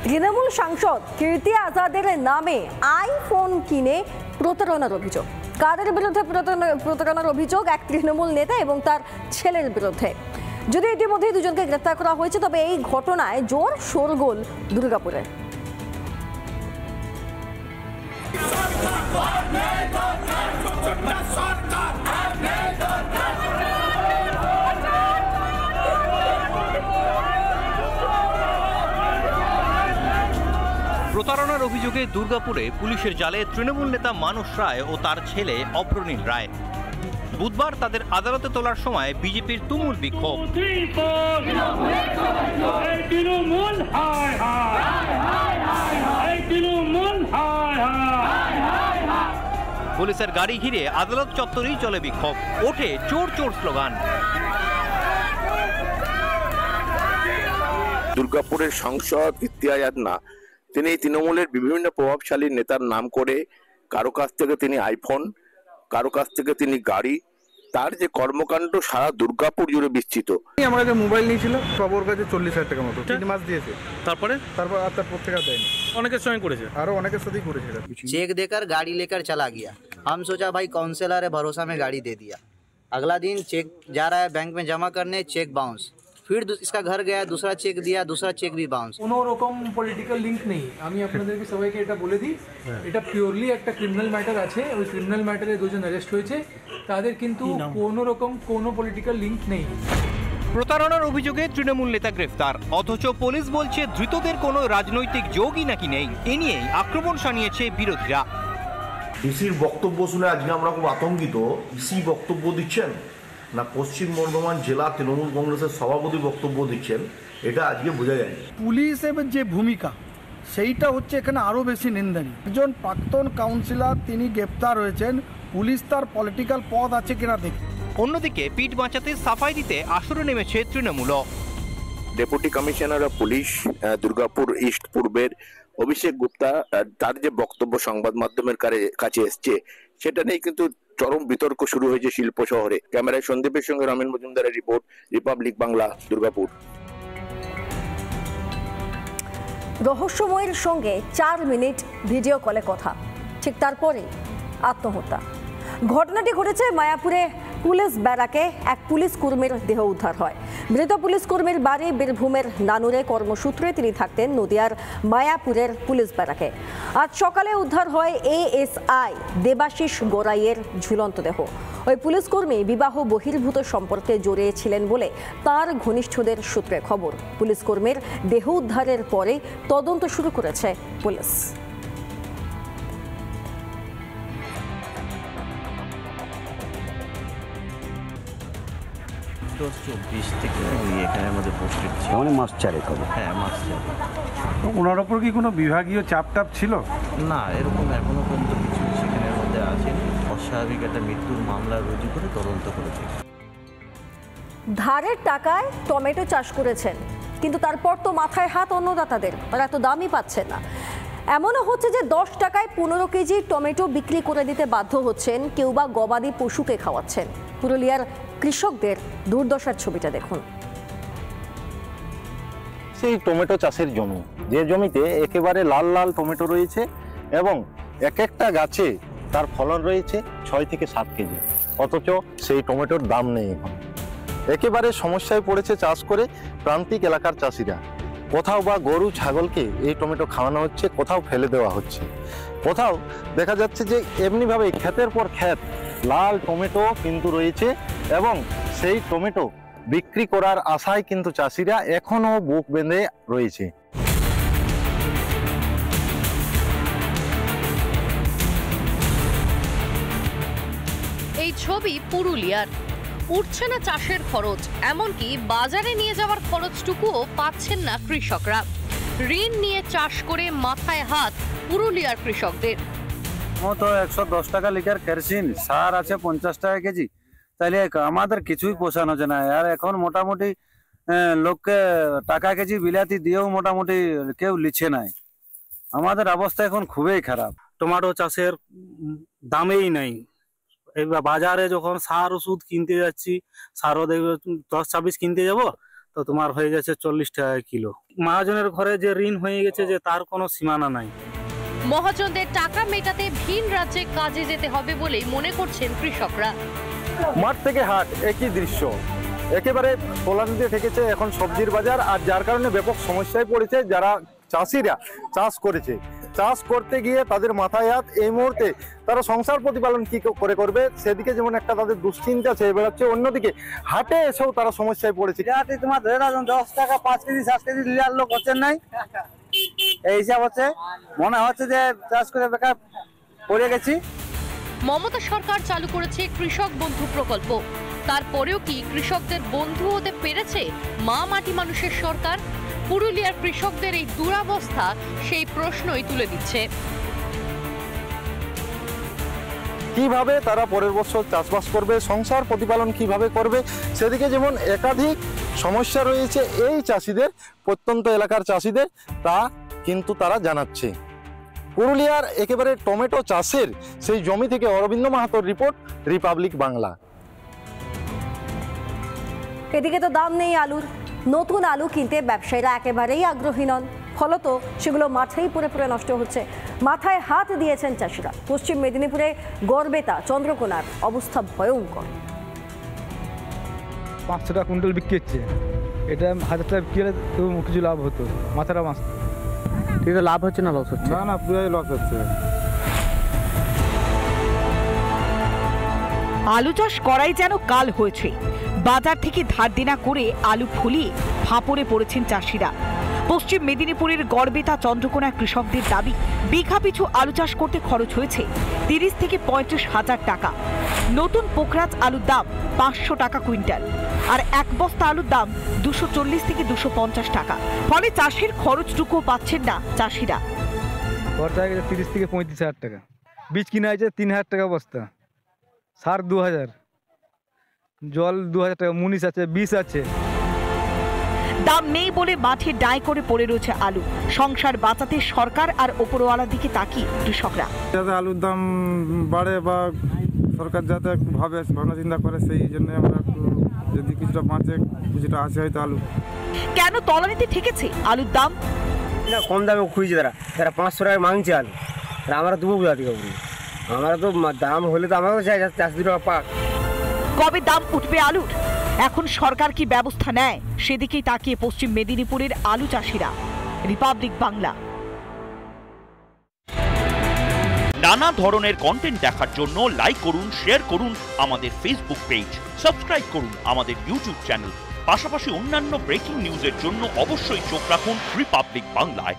তৃণমূল সাংসদ কীর্তি আজাদের নামে আইফোন কিনে প্রতারণার অভিযোগ। কাদের বিরুদ্ধে প্রতারণার অভিযোগ? এক তৃণমূল নেতা এবং তার ছেলের বিরুদ্ধে। যদি ইতিমধ্যে দুজনকে গ্রেফতার করা হয়েছে, তবে এই ঘটনায় জোর শোরগোল দুর্গাপুরে। প্রতারণার অভিযোগে দুর্গাপুরে পুলিশের জালে তৃণমূল নেতা মানস রায় ও তার ছেলে অপ্রনীল রায়। বুধবার তাদের আদালতে তোলার সময় বিজেপির তুমুল বিক্ষোভ। পুলিশের গাড়ি ঘিরে আদালত চত্বরেই চলে বিক্ষোভ, ওঠে চোর চোর স্লোগান। দুর্গাপুরের সাংসদ কীর্তি আজাদ না, তিনি তৃণমূলের বিভিন্ন প্রভাবশালী নেতার নাম করে কারো কাছ থেকে তিনি আইফোন, কারো কাছ থেকে তিনি গাড়ি, তার যে কর্মকাণ্ড সারা দুর্গাপুর জুড়ে বিস্তৃত। আমার কাছে মোবাইল নিয়েছিল, সবার কাছে 40,000 টাকা মতো 3 মাস দিয়েছে। তারপর আর তার প্রত্যেকটা দেয়নি। অনেকের সঙ্গে করেছে, আরো অনেকের সাথেই করেছে। चेक देकर गाड़ी लेकर चला गया। हम सोचा भाई काउंसलर है, भरोसा में गाड़ी दे दिया। अगला दिन चेक जा रहा है बैंक में जमा करने, चेक बाउंस। फिर इसका घर गया, दूसरा चेक दिया, दूसरा चेक भी बाउंस। কোনো রকম পলিটিক্যাল লিংক নেই। আমি আপনাদেরকে সবাইকে এটা বলে দিই, এটা পিওরলি একটা ক্রিমিনাল ম্যাটার আছে। ওই ক্রিমিনাল ম্যাটারে দুজন অ্যারেস্ট হয়েছে, তাদের কিন্তু কোনো রকম কোনো পলিটিক্যাল লিংক নেই। প্রতারণার অভিযোগে তৃণমূল নেতা গ্রেফতার, অথচ পুলিশ বলছে ধৃতদের কোনো রাজনৈতিক যোগই নাকি নেই। এ নিয়েই আক্রমণ শানিয়েছে বিরোধীরা। ডিসির বক্তব্য শুনে আজকে আমরা খুব আতঙ্কিত। ডিসি বক্তব্য দিচ্ছেন না পশ্চিম বর্ধমান জেলা তৃণমূল কংগ্রেসের সভাপতি বক্তব্য দিচ্ছেন, এটা আজকে বোঝা যায়। পুলিশের যে ভূমিকা সেইটা হচ্ছে এখানে আরো বেশি নিন্দনীয়। একজন প্রাক্তন কাউন্সিলর তিনি গ্রেপ্তার হয়েছেন, পুলিশ তার পলিটিক্যাল পদ আছে কিনা দেখে। অন্যদিকে পিঠ বাঁচাতে সাফাই দিতে আসরে নেমেছে Trinamool. Deputy commissioner of police Durgapur east পূর্বের অভিষেক গুপ্তা, তার যে বক্তব্য সংবাদ মাধ্যমের কাছে এসছে, সেটা নিয়ে কিন্তু চরম বিতর্ক শুরু হয়েছে শিল্প শহরে। ক্যামেরায় সন্দীপের সঙ্গে রমেন মজুমদারের রিপোর্ট, রিপাবলিক বাংলা, দুর্গাপুর। রহস্যময়ের সঙ্গে 4 মিনিট ভিডিও কলে কথা, ঠিক তারপরে আত্মহত্যা। ঘটনাটি ঘটেছে মায়াপুরে পুলিশ ব্যারাকে। এক পুলিশ কর্মীর দেহ উদ্ধার হয়। মৃত পুলিশ কর্মীর বাড়ি বীরভূমের নানুরে, কর্মসূত্রে তিনি থাকতেন নদিয়ার মায়াপুরের পুলিশ ব্যারাকে। আজ সকালে উদ্ধার হয় এএসআই দেবাশিস গোরাইয়ের ঝুলন্ত দেহ। ওই পুলিশ কর্মী বিবাহ বহির্ভূত সম্পর্কে জড়িয়েছিলেন বলে তার ঘনিষ্ঠদের সূত্রে খবর। পুলিশ কর্মীর দেহ উদ্ধারের পরে তদন্ত শুরু করেছে পুলিশ। 24 থেকে এখানের মধ্যে পোস্টেড ছিল। মানে মাস চারেক হবে। হ্যাঁ, মাস চারেক। ওনার ওপর কি কোনো বিভাগীয় চাপ ছিল? না, এরকম এখনো পর্যন্ত কিছু সেখানের মধ্যে আছে। অস্বাভাবিক একটা মৃত্যুর মামলা রুজু করে তদন্ত করেছে। ধারের টাকায় টমেটো চাষ করেছেন, কিন্তু তারপর তো মাথায় হাত অন্নদাতাদের, আর এত দামই পাচ্ছেন না। এমনও হচ্ছে যে 10 টাকায় 15 কেজি টমেটো বিক্রি করে দিতে বাধ্য হচ্ছেন, কেউ বা গবাদি পশুকে খাওয়াচ্ছেন। পুরুলিয়ার কৃষকদের দুর্দশার ছবিটা দেখুন। সেই টমেটো চাষের জমি, যে জমিতে একেবারে লাল লাল টমেটো রয়েছে এবং এক একটা গাছে তার ফলন রয়েছে 6 থেকে 7 কেজি, অথচ সেই টমেটোর দাম নেই। এখন একেবারে সমস্যায় পড়েছে চাষ করে প্রান্তিক এলাকার চাষিরা। কোথাও বা গরু ছাগলকে এই টমেটো খাওয়ানো হচ্ছে, কোথাও ফেলে দেওয়া হচ্ছে, কোথাও দেখা যাচ্ছে যে এমনিভাবে ক্ষেতের পর ক্ষেত লাল টমেটো কিন্তু রয়েছে এবং সেই টমেটো বিক্রি করার আশায় কিন্তু চাষিরা এখনো বুক বেঁধে রয়েছে। এই ছবি পুরুলিয়ার। উঠছে না চাষের খরচ, এমনকি বাজারে নিয়ে যাওয়ার খরচটুকুও পাচ্ছেন না কৃষকরা। ঋণ নিয়ে চাষ করে মাথায় হাত পুরুলিয়ার কৃষকদের। তো 110 টাকা লিটার কেরোসিন, সার আছে 50 টাকা কেজি, তাহলে আমাদের কিছুই পোষানো যায় না। আর এখন মোটামুটি লোককে টাকা কেজি বিলাতি দিয়েও মোটামুটি কেউ লিছে নাই। আমাদের অবস্থা এখন খুবই খারাপ। টমেটো চাষের দামেই নাই। এবার বাজারে যখন সার ওষুধ কিনতে যাচ্ছি, সারও দেখবে 10-26 কিনতে যাব, তো তো তোমার হয়ে যাচ্ছে 40 টাকা কিলো। মহাজনের ঘরে যে ঋণ হয়ে গেছে যে তার কোনো সীমানা নাই। মহাজনদের টাকা মেটাতে ভিন রাজ্যে কাজে যেতে হবে বলেই মনে করছেন কৃষকরা। মাঠ থেকে হাট একই দৃশ্য, একেবারে পোলান্ডে থেকেছে এখন সবজির বাজার, আর যার কারণে ব্যাপক সমস্যায় পড়েছে যারা চাষিরা চাষ করেছে। চাষ করতে গিয়ে তাদের মাথায় হাত, এই মুহূর্তে তারা সংসার প্রতিপালন কি করে করবে সেদিকে যেমন একটা তাদের দুশ্চিন্তা ছেয়ে বেড়াচ্ছে, অন্যদিকে হাটে এসেও তারা সমস্যায় পড়েছে। তোমার 10 টাকা 5 কেজি 7 কেজি লিয়ার লোক হচ্ছেন নাই, এই হিসাব হচ্ছে। মনে হচ্ছে যে চাষ করে বেকার পড়ে গেছি। মমতা সরকার চালু করেছে কৃষক বন্ধু প্রকল্প, তারপরেও কি কৃষকদের বন্ধু হতে পেরেছে মা মাটি মানুষের সরকার? পুরুলিয়ার কৃষকদের এই দুরবস্থা সেই প্রশ্নই তুলে দিচ্ছে। কিভাবে তারা পরের বছর চাষবাস করবে, সংসার প্রতিপালন কিভাবে করবে, সেদিকে যেমন একাধিক সমস্যা রয়েছে এই চাষিদের, প্রত্যন্ত এলাকার চাষিদের, তা কিন্তু তারা জানাচ্ছে। পুরুলিয়ার একেবারে টমেটো চাষের সেই জমি থেকে অরবিন্দ মাহাতোর রিপোর্ট, রিপাবলিক বাংলা। এদিকে তো দাম নেই আলুর, নতুন আলু কিনতে ব্যবসায়ীরা একেবারেই আগ্রহী নন, ফলত সেগুলো মাঠেই পড়ে পড়ে নষ্ট হচ্ছে। মাথায় হাত দিয়েছেন চাষিরা। পশ্চিম মেদিনীপুরে গড়বেতা, চন্দ্রকোনার অবস্থা ভয়ঙ্কর। 500 টাকা কুইন্টাল বিক্রি হচ্ছে, এটা 1000 টাকা বিক্রি হলে তবু কিছু লাভ হতো। মাথাটা মাছ ঠিক আছে, লাভ হচ্ছে না লস হচ্ছে? না পুরোই লস হচ্ছে। আলু চাষ করাই যেন কাল হয়েছে। বাজার থেকে ধার দেনা করে আলু ফলিয়ে ফাপড়ে পড়েছেন চাষিরা। পশ্চিম মেদিনীপুরের গড়বেতা চন্দ্রকোনা কৃষকদের দাবি, বিঘা পিছু আলু চাষ করতে খরচ হয়েছে 30 থেকে 35 হাজার টাকা। নতুন পোখরাজ আলুর দাম 500 টাকা কুইন্টাল, আর এক বস্তা আলুর দাম 240 থেকে 250 টাকা। ফলে চাষের খরচটুকু পাচ্ছেন না চাষিরা। খরচা হয়ে গেছে 30 থেকে 35 হাজার টাকা। বীজ কিনা হয়েছে 3000 টাকা বস্তা, সার 2000, জল 2000 টাকা, মুনিশ আছে, বিষ আছে। দাম নেই বলে মাঠে ডাঁই করে পড়ে রয়েছে আলু। সংসার বাঁচাতে সরকার আর ওপরওয়ালার দিকে তাকিয়ে কৃষকরা। যাতে আলুর দাম বাড়ে বা সরকার যাতে একটু ভাবে ভাবনা চিন্তা করে, সেই জন্য আমরা একটু যদি কিছুটা বাঁচে, কিছুটা আছে হয়তো আলু। কেন তলানিতে ঠেকেছে আলুর দাম? না কম দামে খুঁজছে তারা 500 টাকায় মাংছে আলু, আমরা দেবো কোথা থেকে? আমরা তো দাম হলে তো আমারও চাই 4 টাকা পাক। কবে দাম উঠবে আলুর? এখন সরকার কি ব্যবস্থা নেয় সেদিকেই তাকিয়ে পশ্চিম মেদিনীপুরের আলু চাষিরা। রিপাবলিক বাংলা। নানা ধরনের কন্টেন্ট দেখার জন্য লাইক করুন, শেয়ার করুন আমাদের ফেসবুক পেজ, সাবস্ক্রাইব করুন আমাদের ইউটিউব চ্যানেল। পাশাপাশি অন্যান্য ব্রেকিং নিউজের জন্য অবশ্যই চোখ রাখুন রিপাবলিক বাংলায়।